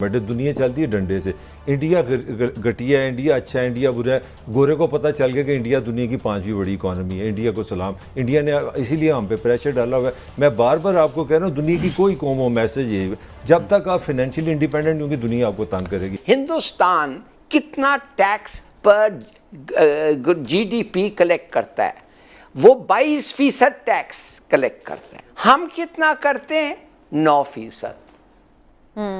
But दुनिया चलती है डंडे से। इंडिया घटिया है, इंडिया अच्छा है, इंडिया बुरा है। गोरे को पता चल गया कि इंडिया दुनिया की 5वीं बड़ी इकॉनमी है। इंडिया को सलाम। इंडिया ने इसीलिए हम पे प्रेशर डाला हुआ है। मैं बार बार आपको कह रहा हूँ, दुनिया की कोई कौम हो, मैसेज ये, जब तक आप फाइनेंशियली इंडिपेंडेंट होंगे दुनिया आपको तंग करेगी। हिंदुस्तान कितना टैक्स पर जीडीपी कलेक्ट करता है? वो 22% टैक्स कलेक्ट करते हैं। हम कितना करते हैं? 9%।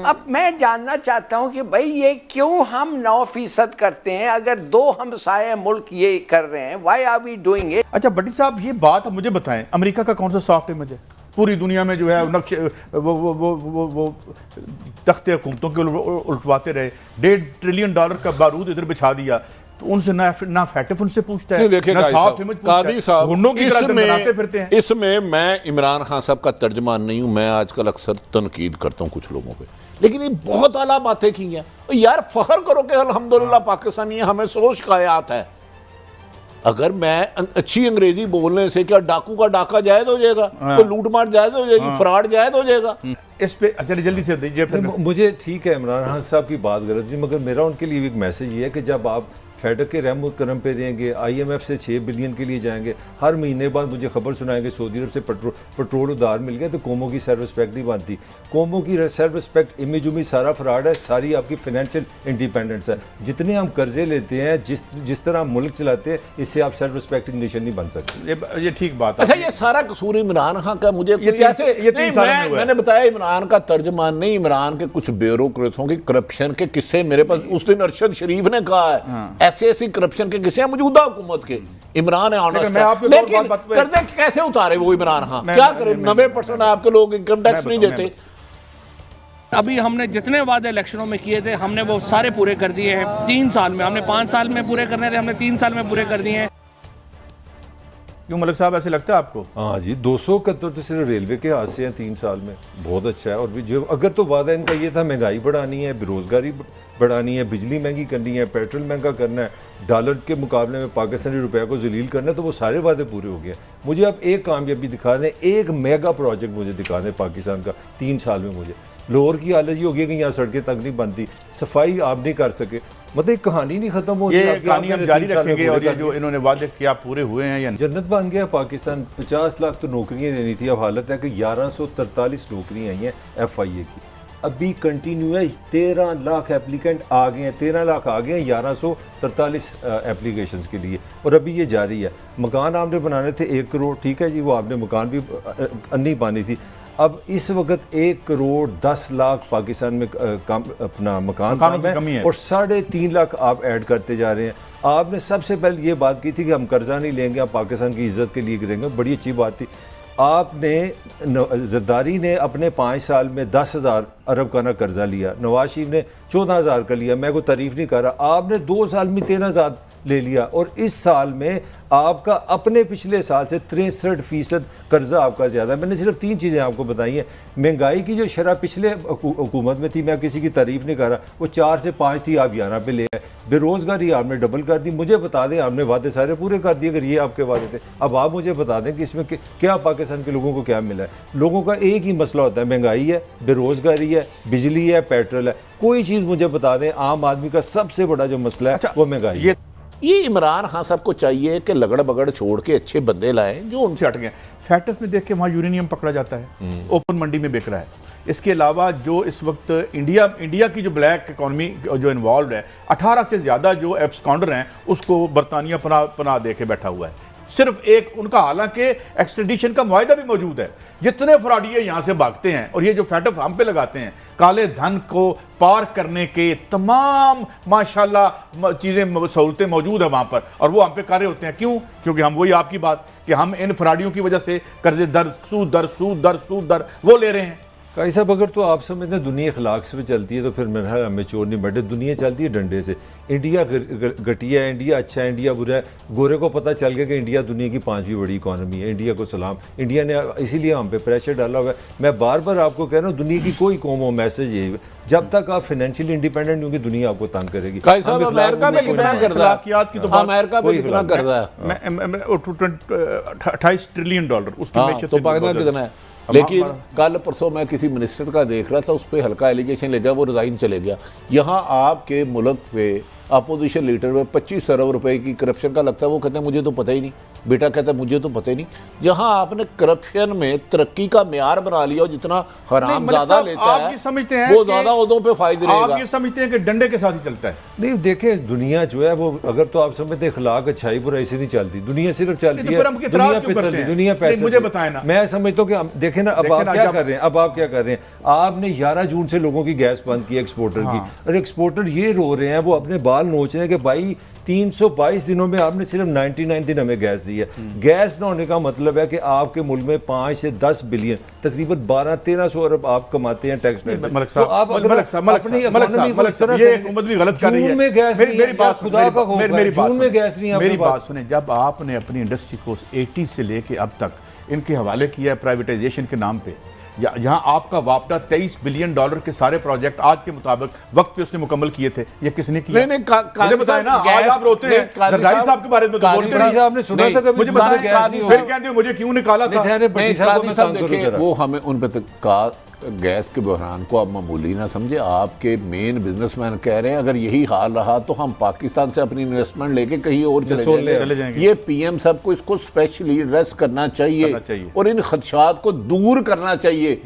अब मैं जानना चाहता हूं कि भाई ये क्यों हम 9% करते हैं, अगर 2 हमसाये मुल्क ये कर रहे हैं, why are we doing it? अच्छा भट्टी साहब, ये बात मुझे बताएं, अमेरिका का कौन सा सॉफ्ट इमेज है पूरी दुनिया में? जो है नक्शे वो तख्ते हुकूमतों के उल्टवाते रहे, $1.5 ट्रिलियन का बारूद इधर बिछा दिया, तो उनसे ना फैटिफ उनसे पूछता है, ना सॉफ्ट इमेज पूछता है, गुंडों की तरह बनाते फिरते हैं। इसमें मैं इमरान खान साहब का तर्जमान नहीं हूं, मैं आजकल अक्सर तनकीद करता हूं कुछ लोगों पे, लेकिन ये बहुत आला बातें की हैं। यार फख्र करो कि अल्हम्दुलिल्लाह पाकिस्तानी है, हमें सोच कायात है। अगर मैं अच्छी अंग्रेजी बोलने से क्या डाकू का डाका जायज हो जाएगा? तो लूटमार जायज हो जाएगी? फ्रॉड जायज हो जाएगा? इस पे अच्छा जल्दी से दीजिए। मुझे ठीक है इमरान खान साहब की बात गलत थी, मगर मेरा उनके लिए एक मैसेज ये है कि जब आप फेडर के रहम करम पे रहेंगे, IMF से 6 बिलियन के लिए जाएंगे, हर महीने बाद मुझे खबर सुनाएंगे सऊदी अरब से पेट्रोल उधार मिल गया, तो कौमों की सेल्फ रिस्पेक्ट नहीं बनती। कौमों की सेल्फ रिस्पेक्ट, इमेज उमेज सारा फ्रॉड है, सारी आपकी फाइनेंशियल इंडिपेंडेंस है। जितने हम कर्जे लेते हैं, जिस तरह हम मुल्क चलाते हैं, इससे आप सेल्फ रिस्पेक्टिंग नेशन नहीं बन सकते। ये ठीक बात है। अच्छा, ये सारा कसूर इमरान खान का मुझे मैंने बताया, इमरान का तर्जमान नहीं, इमरान के कुछ ब्यूरोक्रेट्सों की करप्शन के किस्से मेरे पास उस दिन अरशद शरीफ ने कहा है, ऐसे करप्शन के किस्से मौजूदा हुकूमत के। इमरान है ऑनेस्ट, लेकिन कर्जे कैसे उतारे वो इमरान खान? क्या करे? 90% आपके लोग इनकम टैक्स नहीं देते। अभी हमने जितने वादे इलेक्शनों में किए थे, हमने वो सारे पूरे कर दिए हैं 3 साल में। हमने 5 साल में पूरे करने थे, हमने 3 साल में पूरे कर दिए हैं। क्यों मलिक साहब, ऐसे लगता है आपको? हाँ जी, 271 तो सिर्फ रेलवे के हाथ से हैं 3 साल में, बहुत अच्छा है। और भी जो अगर तो वादा इनका ये था महंगाई बढ़ानी है, बेरोजगारी बढ़ानी है, बिजली महंगी करनी है, पेट्रोल महंगा करना है, डॉलर के मुकाबले में पाकिस्तानी रुपये को जलील करना है, तो वो सारे वादे पूरे हो गए। मुझे आप एक कामयाबी दिखा दें, एक मेगा प्रोजेक्ट मुझे दिखा दें पाकिस्तान का 3 साल में। मुझे लाहौर की हालत ये हो गई कि यहाँ सड़कें तक नहीं बनती, सफाई आप नहीं कर सके, मतलब कहानी नहीं खत्म हो। ये कहानी हम जारी रखेंगे। और ये जो इन्होंने वादे किया पूरे हुए हैं या जन्नत बन गया पाकिस्तान। 50 लाख तो नौकरियां देनी थी, अब हालत है कि 1143 नौकरियां आई हैं FIA की। अभी कंटिन्यू है, 13 लाख एप्लीकेंट आ गए हैं, 13 लाख आ गए हैं 1143 एप्लीकेशंस के लिए, और अभी ये जारी है। मकान आपने बनाने थे 1 करोड़, ठीक है जी, वो आपने मकान भी अन्नी पानी थी। अब इस वक्त 1 करोड़ 10 लाख पाकिस्तान में अपना मकान है, और 3.5 लाख आप ऐड करते जा रहे हैं। आपने सबसे पहले ये बात की थी कि हम कर्जा नहीं लेंगे, हम पाकिस्तान की इज्जत के लिए करेंगे, बड़ी अच्छी बात थी। आपने जरदारी ने अपने 5 साल में 10,000 अरब का ना कर्जा लिया, नवाज शरीफ ने 14,000 का लिया। मैं कोई तारीफ नहीं कर रहा, आपने 2 साल में 13,000 ले लिया, और इस साल में आपका अपने पिछले साल से 63% कर्जा आपका ज़्यादा है। मैंने सिर्फ 3 चीज़ें आपको बताई हैं। महंगाई की जो शरह पिछले हुकूमत में थी, मैं किसी की तारीफ नहीं कर रहा, वो 4 से 5 थी, आप 11 पे ले आए। बेरोज़गारी आपने डबल कर दी। मुझे बता दें, आपने वादे सारे पूरे कर दिए अगर ये आपके वादे थे। अब आप मुझे बता दें कि इसमें क्या पाकिस्तान के लोगों को क्या मिला है। लोगों का एक ही मसला होता है, महंगाई है, बेरोज़गारी है, बिजली है, पेट्रोल है। कोई चीज़ मुझे बता दें, आम आदमी का सबसे बड़ा जो मसला है वो महंगाई है। ये इमरान खान साहब को चाहिए कि लगड़ बगड़ छोड़ के अच्छे बंदे लाएं जो उनसे हट गए। फैक्ट्स में देख के वहाँ यूरेनियम पकड़ा जाता है, ओपन मंडी में बिक रहा है। इसके अलावा जो इस वक्त इंडिया की जो ब्लैक इकॉनमी जो इन्वॉल्व है, 18 से ज़्यादा जो एब्सकॉन्डर हैं उसको बरतानिया पनाह दे के बैठा हुआ है। सिर्फ एक उनका, हालांकि एक्सट्रेडिशन का मुआहदा भी मौजूद है। जितने फ्रॉडिये यहाँ से भागते हैं और ये जो फैटफ हम पे लगाते हैं, काले धन को पार करने के तमाम माशाल्लाह चीज़ें, सहूलतें मौजूद है वहाँ पर, और वो हम पे कार्य होते हैं। क्यों? क्योंकि हम, वही आपकी बात कि हम इन फ्रॉडियों की वजह से कर्जे दर सूद दर वो ले रहे हैं। काई साहब, अगर तो आप समझते हैं दुनिया अखलाक से चलती है, तो फिर मेरा हमें चोर नहीं बैठे। दुनिया चलती है डंडे से। इंडिया घटिया है, इंडिया अच्छा है, इंडिया बुरा है। गोरे को पता चल गया कि इंडिया दुनिया की 5वीं बड़ी इकॉनमी है। इंडिया को सलाम। इंडिया ने इसीलिए हम पे प्रेशर डाला हुआ है। मैं बार बार आपको कह रहा हूँ, दुनिया की कोई कौम हो, मैसेज ये, जब तक आप फाइनेंशियली इंडिपेंडेंट होंगे दुनिया आपको तंग करेगी। अमेरिका में कितना कर्जा है? $28 ट्रिलियन उसकी तो पाकिस्तान कितना है? लेकिन कल परसों मैं किसी मिनिस्टर का देख रहा था, उस पर हल्का एलिगेशन ले गया, वो रिजाइन चले गया। यहाँ आपके मुल्क पे अपोजिशन लीडर में 25 अरब रुपए की करप्शन का लगता है, वो कहते हैं मुझे तो पता ही नहीं, बेटा कहता है मुझे तो पता ही नहीं। जहां आपने करप्शन में तरक्की का म्यार बना लिया, जितना हराम ज्यादा लेता है समझते हैं वो ज्यादा उदों पे फायदे रहेगा। आप ये समझते हैं कि डंडे के साथ ही चलता है? नहीं देखे, दुनिया जो है वो, अगर तो आप समझते अखलाक अच्छाई बुराई से नहीं चलती, दुनिया सिर्फ चलती है दुनिया पे, दुनिया पैसे। मुझे बताएं ना, मैं समझता हूँ कि देखे ना, अब आप क्या कर रहे हैं, अब आप क्या कर रहे हैं, आपने 11 जून से लोगों की गैस बंद की एक्सपोर्टर की, और एक्सपोर्टर ये रो रहे हैं, वो अपने बाल नोच रहे हैं कि भाई 322 दिनों में आपने सिर्फ 99 दिन हमें गैस दी है। गैस ना होने का मतलब है कि आपके मुल्क में 5 से 10 बिलियन, तकरीबन 1200-1300 अरब आप कमाते हैं टैक्स में। तो आप अपनी इकोनॉमी को इस तरह, ये हुकूमत भी गलत कर रही है। जून में गैस नहीं, मेरी बात खुदा का खौफ है, जून में गैस नहीं। मेरी बात सुने, जब आपने अपनी इंडस्ट्री को 80 से लेके अब तक इनके हवाले किया है प्राइवेटाइजेशन के नाम पे, जहां आपका वापडा 23 बिलियन डॉलर के सारे प्रोजेक्ट आज के मुताबिक वक्त पे उसने मुकम्मल किए थे, ये किसने किया? मुझे बताएं ना, आज आप रोते हैं जरदारी साहब के बारे में, तो बोलते नहीं। आपने सुना था कभी? मुझे बताएं, फिर कहते हो मुझे क्यों निकाला था? वो हमें उन पे गैस के बहरान को आप मामूली ना समझे। आपके मेन बिजनेसमैन कह रहे हैं अगर यही हाल रहा तो हम पाकिस्तान से अपनी इन्वेस्टमेंट लेके कहीं और चले जाएंगे। ये पीएम साहब को इसको स्पेशली एड्रेस करना चाहिए और इन खदशात को दूर करना चाहिए।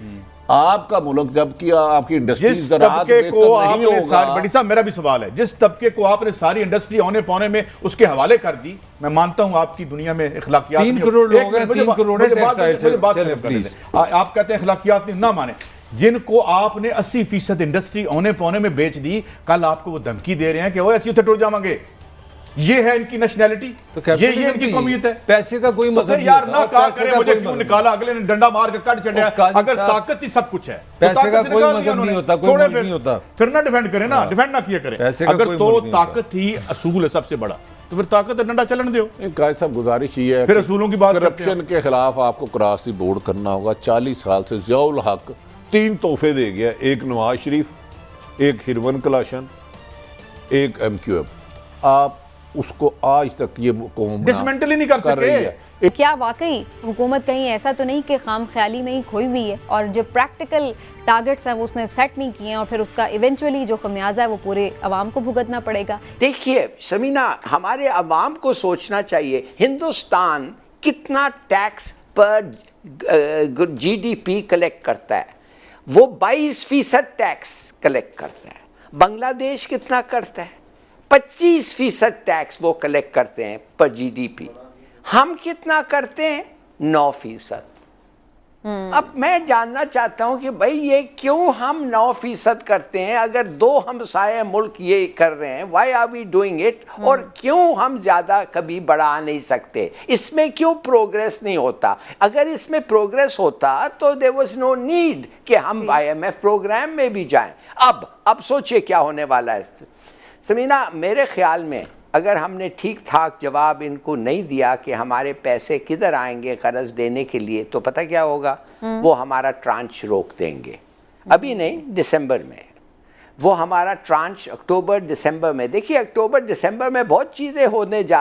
आपका मुल्क जबकि आपकी इंडस्ट्री बड़ी साहब, मेरा भी सवाल है, जिस तबके को आपने सारी इंडस्ट्री औने पौने में उसके हवाले कर दी, मैं मानता हूं आपकी दुनिया में इखलाकियात 3 करोड़ लोग हैं, 3 करोड़ आप कहते हैं इखलाकियात नहीं, ना माने। जिनको आपने 80% इंडस्ट्री औने पौने में बेच दी, कल आपको वो धमकी दे रहे हैं कि वो ऐसे उठे टूट जाएंगे। ये है इनकी नेशनैलिटी, तो ये इनकी कौमियत है। पैसे का कोई मतलब नहीं, यार ना कहा करे मुझे क्यों निकाला, अगले ने डंडा मार के काट चढ़ाया। अगर ताकत ही सब कुछ है, पैसे का कोई मतलब नहीं होता, कोई मतलब नहीं होता, फिर ना डिफेंड करें ना, डिफेंड ना किया करें। अगर तो ताकत ही असूल है सबसे बड़ा, तो फिर ताकत डंडा चलन दो। कायद साहब गुजारिश ये है, फिर असूलों की बात, करप्शन के खिलाफ आपको क्रॉस द बोर्ड करना होगा। 40 साल से ज़ियाउल हक 3 तोहफे दे गया, एक नवाज शरीफ, एक हिरवन कलाशन, एक MQM। आप उसको आज तक ये कौम डिसमेंटल ही नहीं कर सके। क्या वाकई हुकूमत कहीं ऐसा तो नहीं कि खाम ख्याली में ही खोई हुई है और जो प्रैक्टिकल टारगेट्स हैं वो उसने सेट नहीं किए हैं और फिर उसका इवेंचुअली जो खमियाजा है वो पूरे अवाम को भुगतना पड़ेगा? देखिए समीना, हमारे अवाम को सोचना चाहिए हिंदुस्तान कितना टैक्स पर GDP कलेक्ट करता है। वो 22% टैक्स कलेक्ट करता है। बांग्लादेश कितना करता है? 25% टैक्स वो कलेक्ट करते हैं पर GDP। हम कितना करते हैं? 9%। अब मैं जानना चाहता हूं कि भाई ये क्यों हम 9% करते हैं? अगर 2 हमसाये मुल्क ये कर रहे हैं, why are we doing it? और क्यों हम ज्यादा कभी बढ़ा नहीं सकते? इसमें क्यों प्रोग्रेस नहीं होता? अगर इसमें प्रोग्रेस होता तो देयर वाज नो नीड कि हम IMF प्रोग्राम में भी जाएं। अब सोचिए क्या होने वाला है समीना। मेरे ख्याल में अगर हमने ठीक ठाक जवाब इनको नहीं दिया कि हमारे पैसे किधर आएंगे कर्ज देने के लिए, तो पता क्या होगा? वो हमारा ट्रांच रोक देंगे। अभी नहीं, दिसंबर में वो हमारा ट्रांच, अक्टूबर दिसंबर में। देखिए अक्टूबर दिसंबर में बहुत चीजें होने जा